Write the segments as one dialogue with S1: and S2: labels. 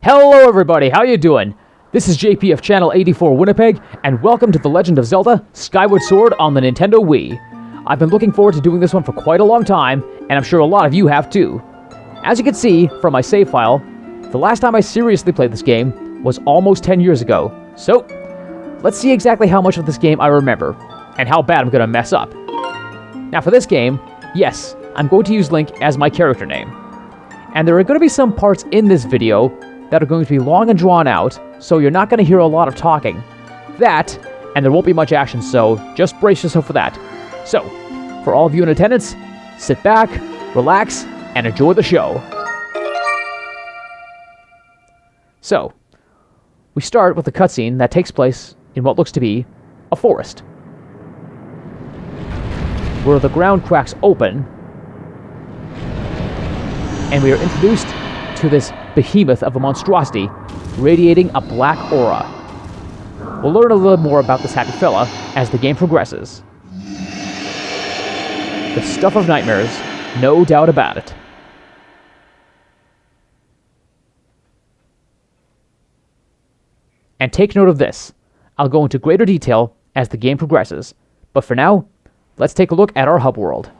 S1: Hello everybody, how you doing? This is JP of Channel 84 Winnipeg, and welcome to The Legend of Zelda Skyward Sword on the Nintendo Wii. I've been looking forward to doing this one for quite a long time, and I'm sure a lot of you have too. As you can see from my save file, the last time I seriously played this game was almost 10 years ago. So, let's see exactly how much of this game I remember, and how bad I'm gonna mess up. Now for this game, yes, I'm going to use Link as my character name. And there are going to be some parts in this video that are going to be long and drawn out, so you're not going to hear a lot of talking. That, and there won't be much action, so just brace yourself for that. So, for all of you in attendance, sit back, relax, and enjoy the show. So, we start with a cutscene that takes place in what looks to be a forest, where the ground cracks open, and we are introduced to this behemoth of a monstrosity radiating a black aura. We'll learn a little more about this happy fella as the game progresses. The stuff of nightmares, no doubt about it. And take note of this. I'll go into greater detail as the game progresses, but for now, let's take a look at our hub world.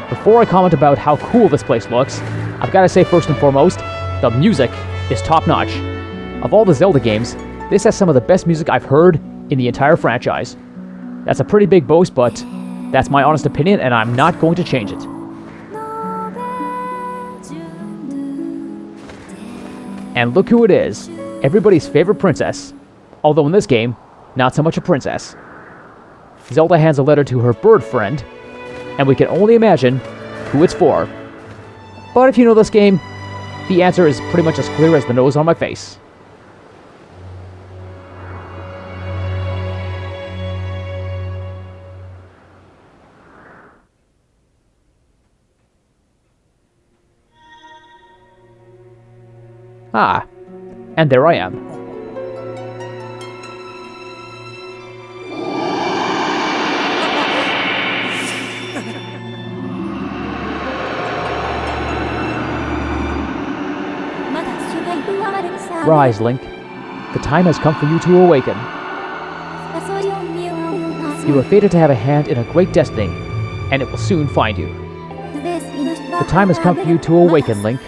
S1: Before I comment about how cool this place looks, I've got to say first and foremost, the music is top-notch. Of all the Zelda games, this has some of the best music I've heard in the entire franchise. That's a pretty big boast, but that's my honest opinion, and I'm not going to change it. And look who it is, everybody's favorite princess. Although in this game, not so much a princess. Zelda hands a letter to her bird friend, and we can only imagine who it's for. But if you know this game, the answer is pretty much as clear as the nose on my face. Ah, and there I am. Rise, Link. The time has come for you to awaken. You are fated to have a hand in a great destiny, and it will soon find you. The time has come for you to awaken, Link.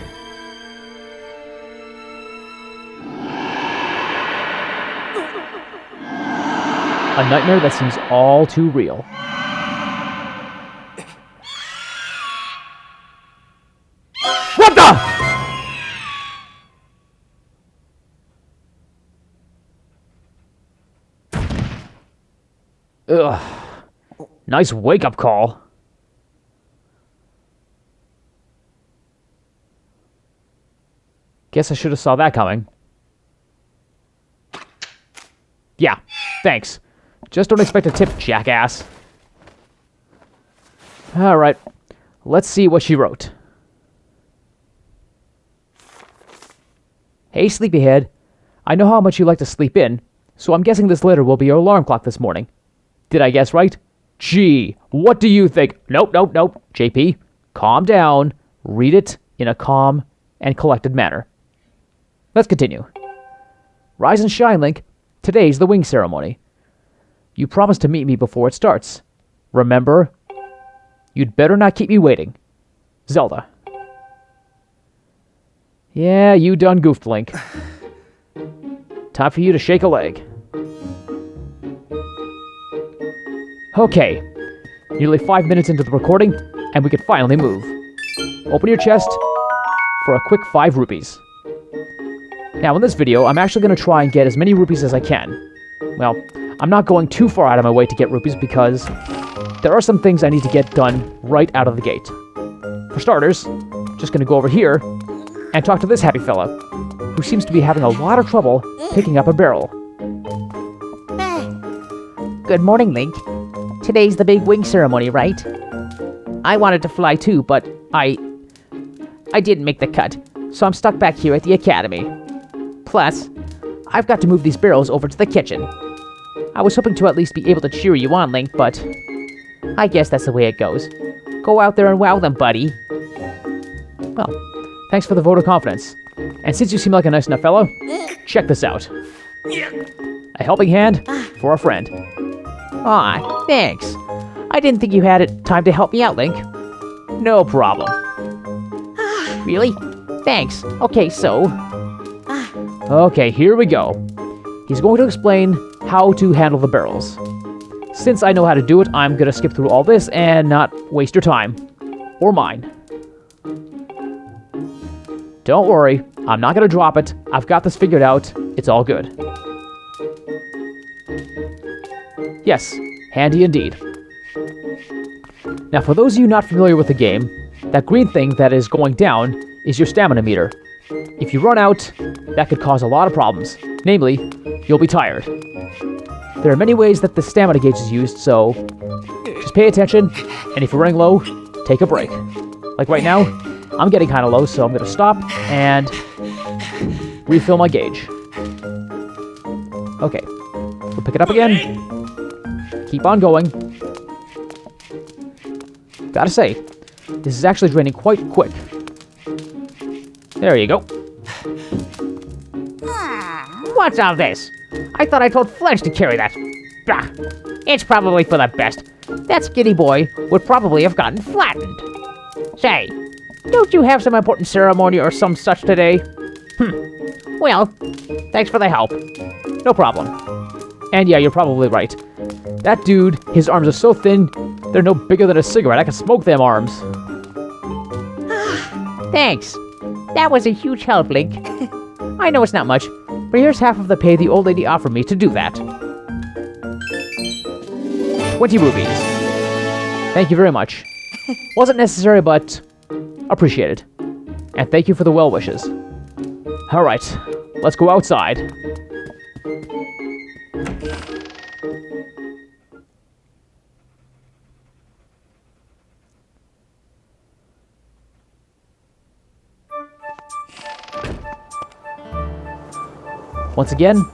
S1: A nightmare that seems all too real. What the? Ugh. Nice wake-up call. Guess I should have saw that coming. Yeah, thanks. Just don't expect a tip, jackass. Alright, let's see what she wrote. Hey, sleepyhead. I know how much you like to sleep in, so I'm guessing this letter will be your alarm clock this morning. Did I guess right? Gee, what do you think? Nope. JP, calm down. Read it in a calm and collected manner. Let's continue. Rise and shine, Link. Today's the wing ceremony. You promised to meet me before it starts. Remember? You'd better not keep me waiting. Zelda. Yeah, you done goofed, Link. Time for you to shake a leg. Okay, nearly 5 minutes into the recording, and we can finally move. Open your chest for a quick 5 rupees. Now in this video, I'm actually going to try and get as many rupees as I can. Well, I'm not going too far out of my way to get rupees because there are some things I need to get done right out of the gate. For starters, just going to go over here and talk to this happy fella, who seems to be having a lot of trouble picking up a barrel.
S2: Good morning, Link. Today's the big wing ceremony, right? I wanted to fly too, but I didn't make the cut, so I'm stuck back here at the academy. Plus, I've got to move these barrels over to the kitchen. I was hoping to at least be able to cheer you on, Link, but I guess that's the way it goes. Go out there and wow them, buddy.
S1: Well, thanks for the vote of confidence. And since you seem like a nice enough fellow, check this out. A helping hand for a friend.
S2: Aw, thanks. I didn't think you had it time to help me out, Link.
S1: No problem.
S2: Really? Thanks. Okay, so...
S1: Okay, here we go. He's going to explain how to handle the barrels. Since I know how to do it, I'm going to skip through all this and not waste your time. Or mine. Don't worry, I'm not going to drop it. I've got this figured out. It's all good. Yes, handy indeed. Now, for those of you not familiar with the game, that green thing that is going down is your stamina meter. If you run out, that could cause a lot of problems. Namely, you'll be tired. There are many ways that the stamina gauge is used, so just pay attention, and if you're running low, take a break. Like right now, I'm getting kind of low, so I'm going to stop and refill my gauge. Okay, we'll pick it up again. Keep on going. Gotta say, this is actually draining quite quick. There you go.
S2: What's all this? I thought I told Fledge to carry that. Bah, it's probably for the best. That skinny boy would probably have gotten flattened. Say, don't you have some important ceremony or some such today? Well, thanks for the help.
S1: No problem. And yeah, you're probably right. That dude, his arms are so thin, they're no bigger than a cigarette. I can smoke them arms.
S2: Thanks. That was a huge help, Link. I know it's not much, but here's half of the pay the old lady offered me to do that.
S1: 20 rupees. Thank you very much. Wasn't necessary, but appreciated. And thank you for the well wishes. Alright, let's go outside. Once again,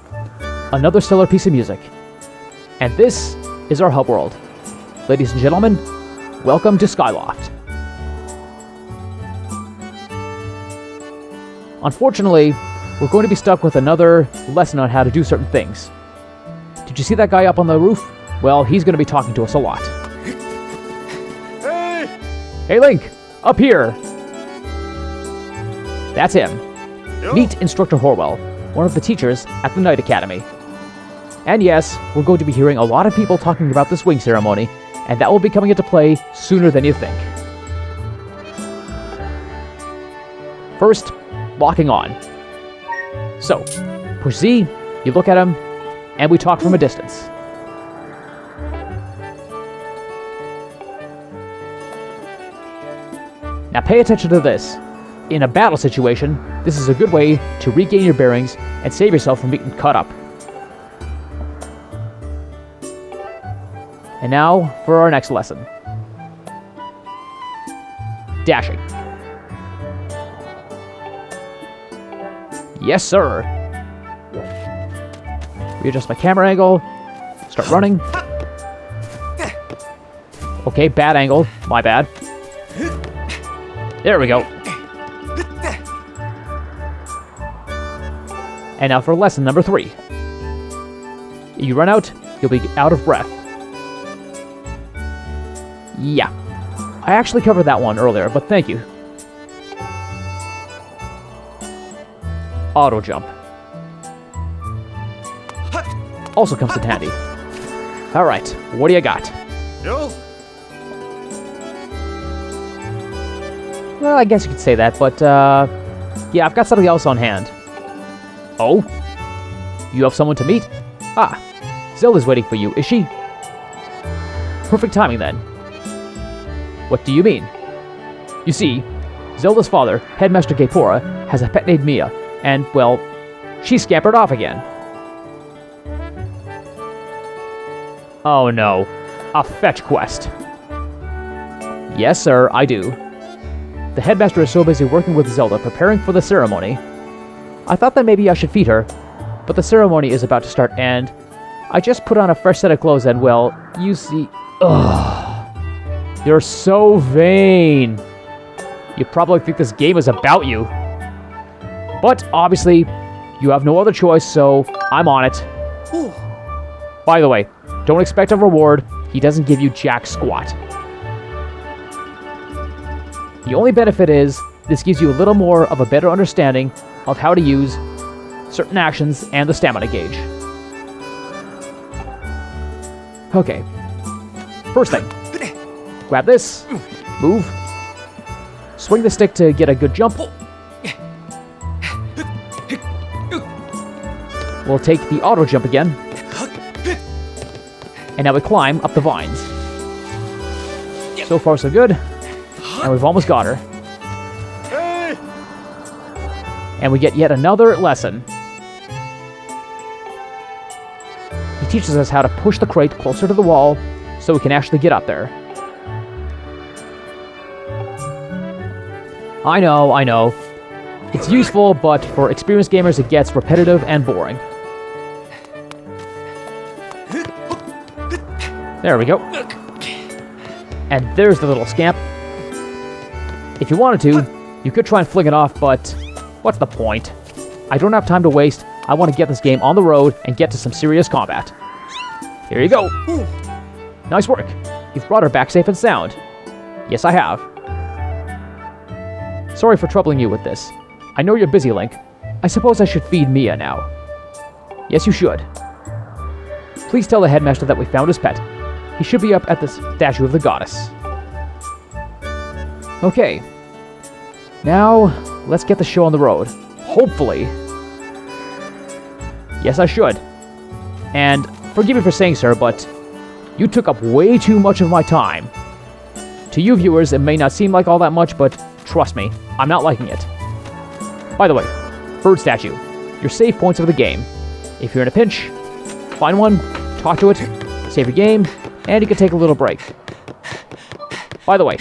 S1: another stellar piece of music. And this is our hub world. Ladies and gentlemen, welcome to Skyloft. Unfortunately, we're going to be stuck with another lesson on how to do certain things. Did you see that guy up on the roof? Well, he's going to be talking to us a lot.
S3: Hey!
S1: Hey Link, up here! That's him.
S3: Yo.
S1: Meet Instructor Horwell, one of the teachers at the Night Academy. And yes, we're going to be hearing a lot of people talking about this wing ceremony, and that will be coming into play sooner than you think. First, locking on. So, push Z, you look at him, and we talk from a distance. Now pay attention to this. In a battle situation, this is a good way to regain your bearings and save yourself from being cut up. And now for our next lesson. Dashing. Yes, sir. Readjust my camera angle. Start running. Okay, bad angle. My bad. There we go. And now for lesson number 3. You run out, you'll be out of breath. Yeah. I actually covered that one earlier, but thank you. Auto jump. Also comes in handy. Alright, what do you got?
S3: Yo!
S1: Well, I guess you could say that, but, yeah, I've got something else on hand. Oh? You have someone to meet? Ah, Zelda's waiting for you, is she? Perfect timing, then. What do you mean? You see, Zelda's father, Headmaster Gapora, has a pet named Mia, and, well, she scampered off again. Oh no. A fetch quest. Yes, sir, I do. The headmaster is so busy working with Zelda, preparing for the ceremony. I thought that maybe I should feed her, but the ceremony is about to start, and I just put on a fresh set of clothes and, well, you see... Ugh. You're so vain. You probably think this game is about you. But, obviously, you have no other choice, so I'm on it. By the way, don't expect a reward. He doesn't give you jack squat. The only benefit is, this gives you a little more of a better understanding of how to use certain actions and the stamina gauge. Okay. First thing. Grab this. Move. Swing the stick to get a good jump. We'll take the auto jump again. And now we climb up the vines. So far so good. And we've almost got her. And we get yet another lesson. He teaches us how to push the crate closer to the wall so we can actually get up there. I know. It's useful, but for experienced gamers it gets repetitive and boring. There we go. And there's the little scamp. If you wanted to, you could try and fling it off, but what's the point? I don't have time to waste. I want to get this game on the road and get to some serious combat. Here you go. Nice work. You've brought her back safe and sound. Yes, I have. Sorry for troubling you with this. I know you're busy, Link. I suppose I should feed Mia now. Yes, you should. Please tell the headmaster that we found his pet. He should be up at the statue of the goddess. Okay. Now, let's get the show on the road. Hopefully. Yes, I should. And forgive me for saying, sir, but you took up way too much of my time. To you viewers, it may not seem like all that much, but trust me, I'm not liking it. By the way, bird statue. Your save points of the game. If you're in a pinch, find one, talk to it, save your game, and you can take a little break. By the way,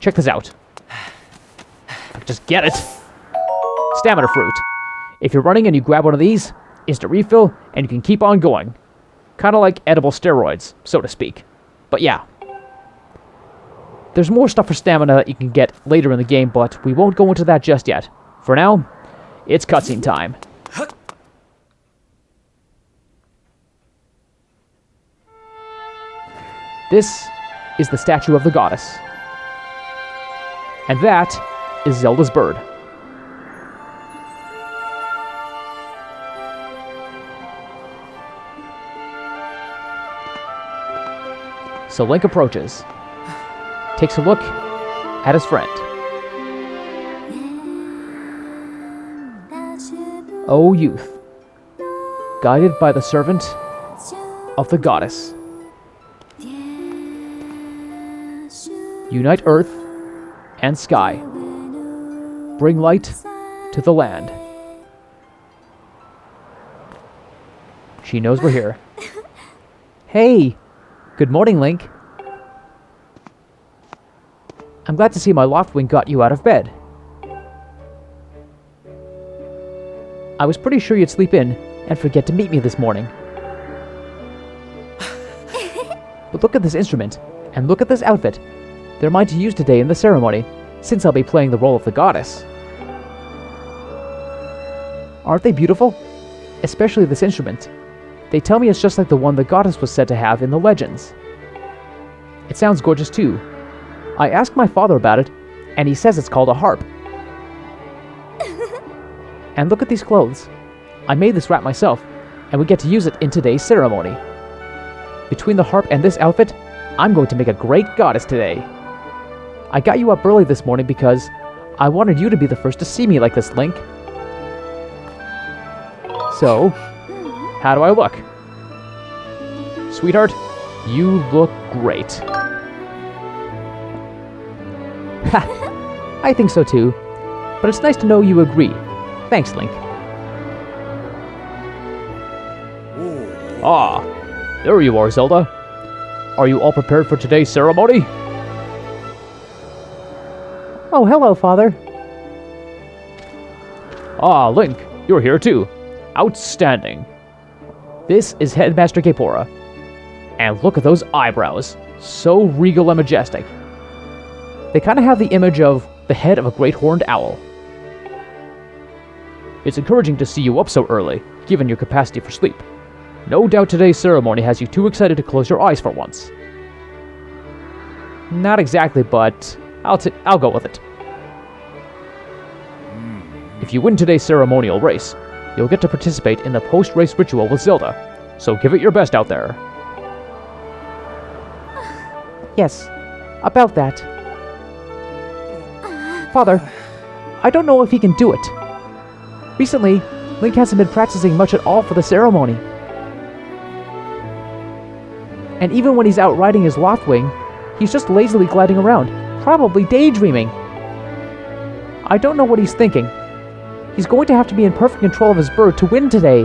S1: check this out. Just get it. Stamina fruit. If you're running and you grab one of these, instant refill, and you can keep on going. Kind of like edible steroids, so to speak. But yeah. There's more stuff for stamina that you can get later in the game, but we won't go into that just yet. For now, it's cutscene time. This is the statue of the goddess. And that is Zelda's bird. So Link approaches, takes a look at his friend. O youth, guided by the servant of the goddess, unite earth and sky, bring light to the land. She knows we're here. Hey, good morning, Link. I'm glad to see my Loftwing got you out of bed. I was pretty sure you'd sleep in and forget to meet me this morning. But look at this instrument, and look at this outfit. They're mine to use today in the ceremony, since I'll be playing the role of the goddess. Aren't they beautiful? Especially this instrument. They tell me it's just like the one the goddess was said to have in the legends. It sounds gorgeous too. I asked my father about it, and he says it's called a harp. And look at these clothes. I made this wrap myself, and we get to use it in today's ceremony. Between the harp and this outfit, I'm going to make a great goddess today. I got you up early this morning because I wanted you to be the first to see me like this, Link. So, how do I look? Sweetheart, you look great. Ha! I think so too. But it's nice to know you agree. Thanks, Link. Ah, there you are, Zelda. Are you all prepared for today's ceremony?
S2: Oh, hello, Father.
S1: Ah, Link, you're here too. Outstanding. This is Headmaster Kapora. And look at those eyebrows. So regal and majestic. They kind of have the image of the head of a great horned owl. It's encouraging to see you up so early, given your capacity for sleep. No doubt today's ceremony has you too excited to close your eyes for once. Not exactly, but I'll go with it. If you win today's ceremonial race, you'll get to participate in the post-race ritual with Zelda, so give it your best out there.
S2: Yes, about that. Father, I don't know if he can do it. Recently, Link hasn't been practicing much at all for the ceremony. And even when he's out riding his Loftwing, he's just lazily gliding around, probably daydreaming. I don't know what he's thinking. He's going to have to be in perfect control of his bird to win today.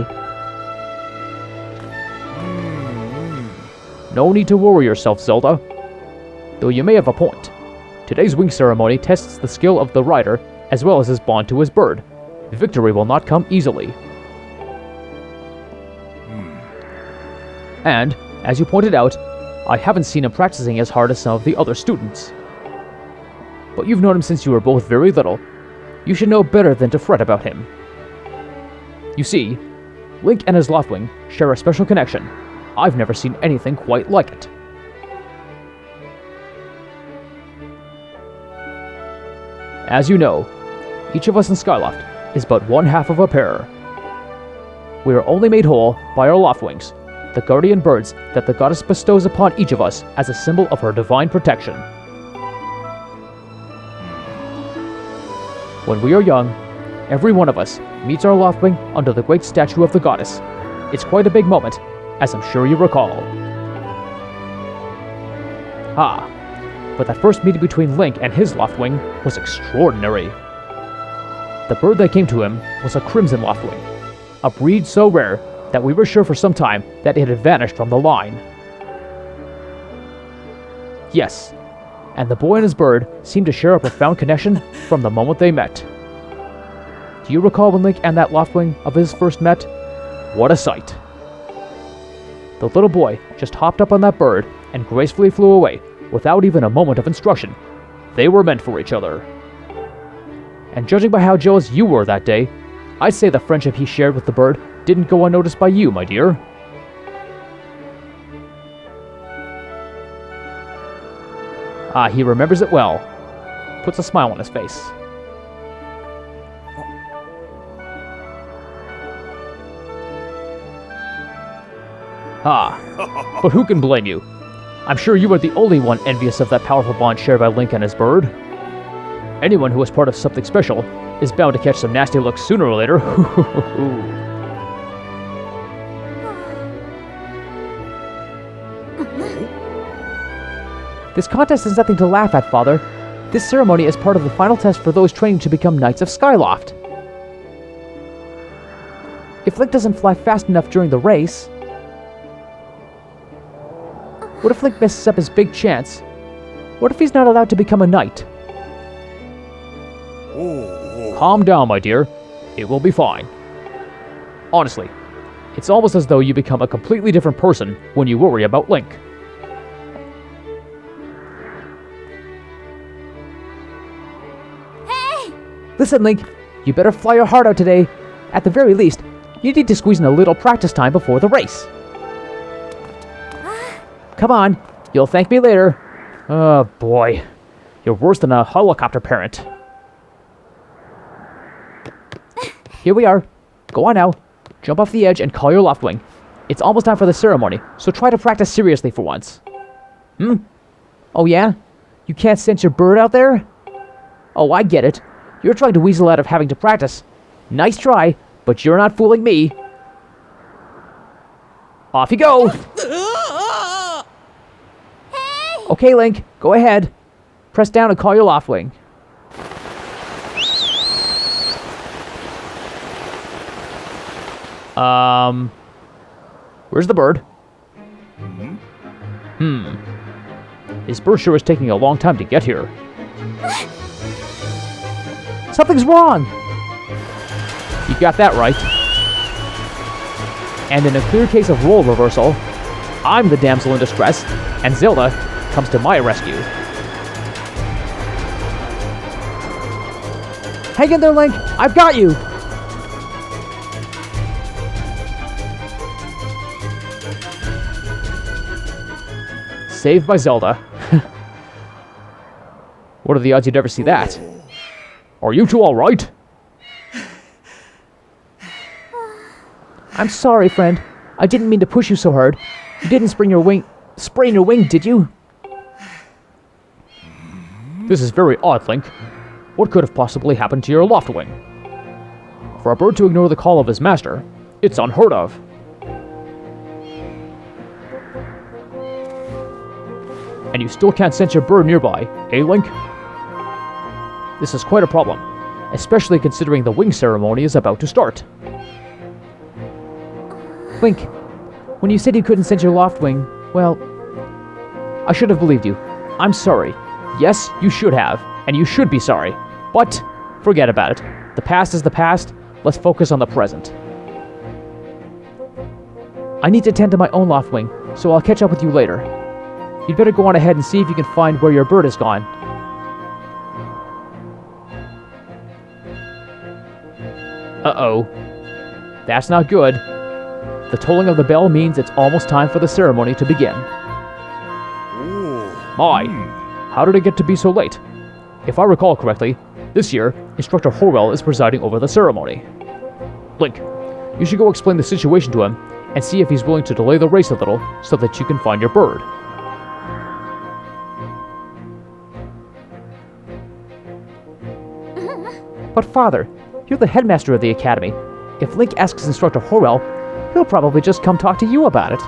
S1: No need to worry yourself, Zelda. Though you may have a point. Today's wing ceremony tests the skill of the rider as well as his bond to his bird. Victory will not come easily. And, as you pointed out, I haven't seen him practicing as hard as some of the other students. But you've known him since you were both very little. You should know better than to fret about him. You see, Link and his Loftwing share a special connection. I've never seen anything quite like it. As you know, each of us in Skyloft is but one half of a pair. We are only made whole by our Loftwings, the guardian birds that the goddess bestows upon each of us as a symbol of her divine protection. When we are young, every one of us meets our Loftwing under the great statue of the goddess. It's quite a big moment, as I'm sure you recall. But that first meeting between Link and his Loftwing was extraordinary. The bird that came to him was a crimson Loftwing, a breed so rare that we were sure for some time that it had vanished from the line. Yes, and the boy and his bird seemed to share a profound connection from the moment they met. Do you recall when Link and that Loftwing of his first met? What a sight! The little boy just hopped up on that bird and gracefully flew away without even a moment of instruction. They were meant for each other. And judging by how jealous you were that day, I'd say the friendship he shared with the bird didn't go unnoticed by you, my dear. He remembers it well. Puts a smile on his face. But who can blame you? I'm sure you are the only one envious of that powerful bond shared by Link and his bird. Anyone who is part of something special is bound to catch some nasty looks sooner or later.
S2: This contest is nothing to laugh at, Father. This ceremony is part of the final test for those training to become Knights of Skyloft. If Link doesn't fly fast enough during the race... What if Link messes up his big chance? What if he's not allowed to become a knight?
S1: Calm down, my dear. It will be fine. Honestly, it's almost as though you become a completely different person when you worry about Link.
S2: Listen, Link, you better fly your heart out today. At the very least, you need to squeeze in a little practice time before the race. Come on, you'll thank me later.
S1: Oh boy, you're worse than a helicopter parent.
S2: Here we are. Go on now. Jump off the edge and call your Loftwing. It's almost time for the ceremony, so try to practice seriously for once. Oh yeah? You can't sense your bird out there? Oh, I get it. You're trying to weasel out of having to practice. Nice try, but you're not fooling me. Off you go! Okay, Link, go ahead. Press down and call your Loftwing.
S1: Where's the bird? His bird sure is taking a long time to get here.
S2: Something's wrong!
S1: You got that right. And in a clear case of role reversal, I'm the damsel in distress, and Zelda comes to my rescue.
S2: Hang in there, Link! I've got you!
S1: Saved by Zelda. What are the odds you'd ever see that? Are you two alright?
S2: I'm sorry, friend. I didn't mean to push you so hard. You didn't sprain your wing, did you?
S1: This is very odd, Link. What could have possibly happened to your loft wing? For a bird to ignore the call of his master, it's unheard of. And you still can't sense your bird nearby, eh, Link? This is quite a problem, especially considering the wing ceremony is about to start.
S2: Link, when you said you couldn't sense your loft wing, well,
S1: I should have believed you. I'm sorry. Yes, you should have, and you should be sorry. But forget about it. The past is the past. Let's focus on the present.
S2: I need to tend to my own loft wing, so I'll catch up with you later. You'd better go on ahead and see if you can find where your bird is gone.
S1: Uh-oh. That's not good. The tolling of the bell means it's almost time for the ceremony to begin. My, how did it get to be so late? If I recall correctly, this year, Instructor Horwell is presiding over the ceremony. Link, you should go explain the situation to him and see if he's willing to delay the race a little so that you can find your bird.
S2: But Father, you're the headmaster of the academy. If Link asks Instructor Horwell, he'll probably just come talk to you about it.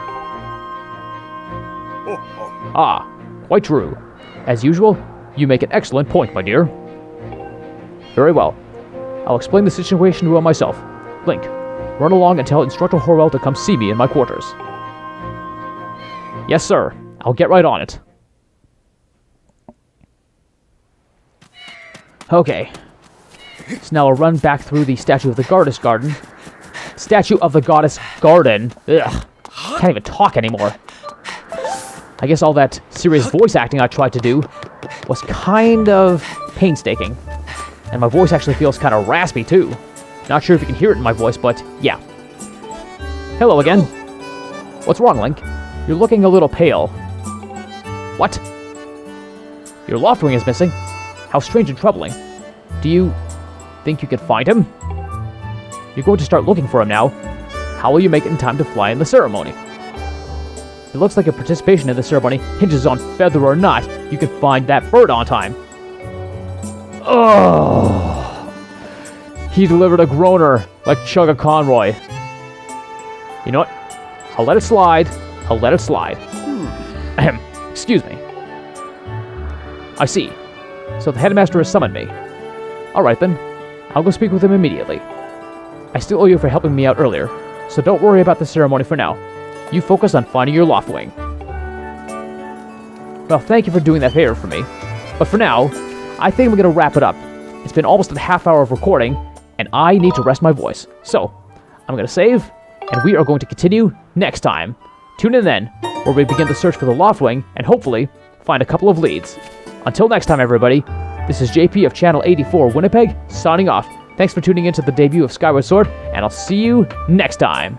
S1: Ah, quite true. As usual, you make an excellent point, my dear. Very well. I'll explain the situation to him myself. Link, run along and tell Instructor Horwell to come see me in my quarters. Yes, sir. I'll get right on it.
S2: Okay. So now I'll run back through the Statue of the Goddess Garden. Statue of the Goddess Garden. Ugh. Can't even talk anymore. I guess all that serious voice acting I tried to do was kind of painstaking. And my voice actually feels kind of raspy, too. Not sure if you can hear it in my voice, but yeah. Hello again. What's wrong, Link? You're looking a little pale. What? Your loft wing is missing? How strange and troubling. Do you think you can find him? You're going to start looking for him now. How will you make it in time to fly in the ceremony? It looks like your participation in the ceremony hinges on whether or not you can find that bird on time. Oh, he delivered a groaner like Chugga Conroy. You know what? I'll let it slide. I'll let it slide. Ahem. Excuse me. I see. So the headmaster has summoned me. Alright then. I'll go speak with him immediately. I still owe you for helping me out earlier, so don't worry about the ceremony for now. You focus on finding your loft wing. Well, thank you for doing that favor for me. But for now, I think we're going to wrap it up. It's been almost a half hour of recording, and I need to rest my voice. So, I'm going to save, and we are going to continue next time. Tune in then, where we begin the search for the loft wing, and hopefully, find a couple of leads. Until next time, everybody, this is JP of Channel 84 Winnipeg, signing off. Thanks for tuning in to the debut of Skyward Sword, and I'll see you next time.